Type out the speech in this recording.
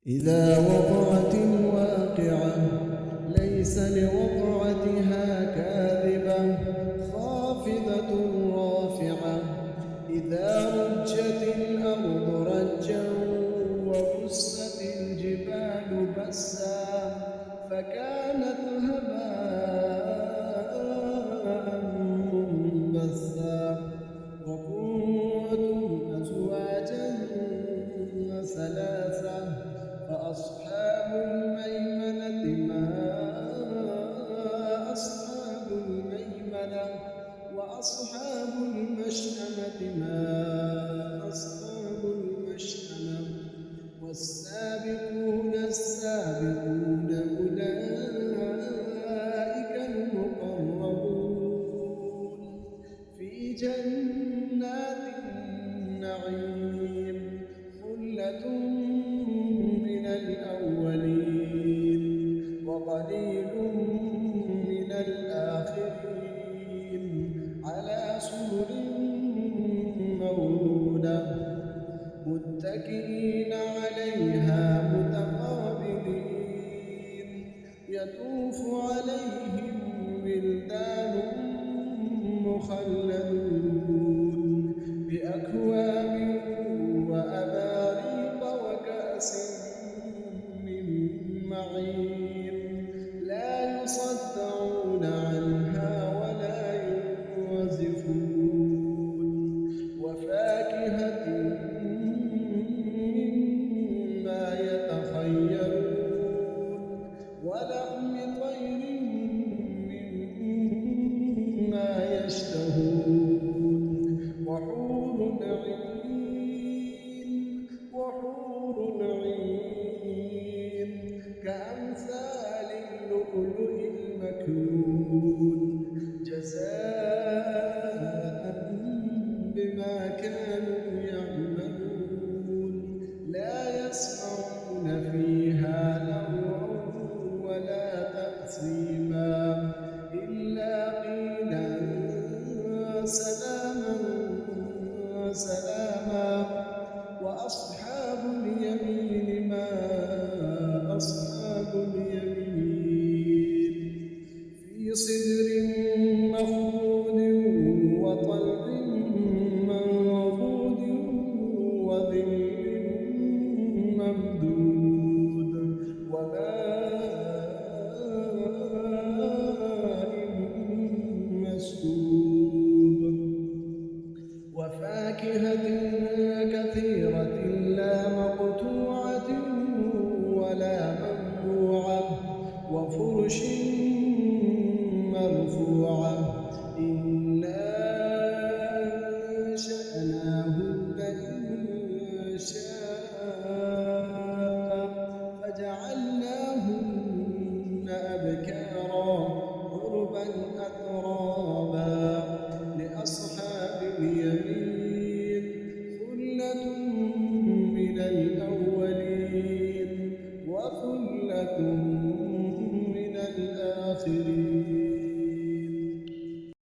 إذا وقعت الواقعة ليس لوقعتها كاذبة خافضة رافعة إذا رجت الأرض رجا وبست الجبال بسا فكانت هباء منبثا وكنتم أزواجا ثلاثة فأصحاب الميمنة ما أصحاب الميمنة وأصحاب المشأمة ما أصحاب المشأمة والسابقون السابقون أولئك المقربون في جنات النعيم ثلة من الأولين وقليل من الآخرين على سرر موضونة متكئين عليها متقابلين يطوف عليهم ولدان مخلدون بأكواب وأباريق وكأس من معين لا يصدعون عنها ولا ينزفون وفاكهة مما يتخيرون ولحم طير مما يشتهون وحور عين كأمثال اللؤلؤ المكنون جزاء بما كانوا يعملون لا يسمعون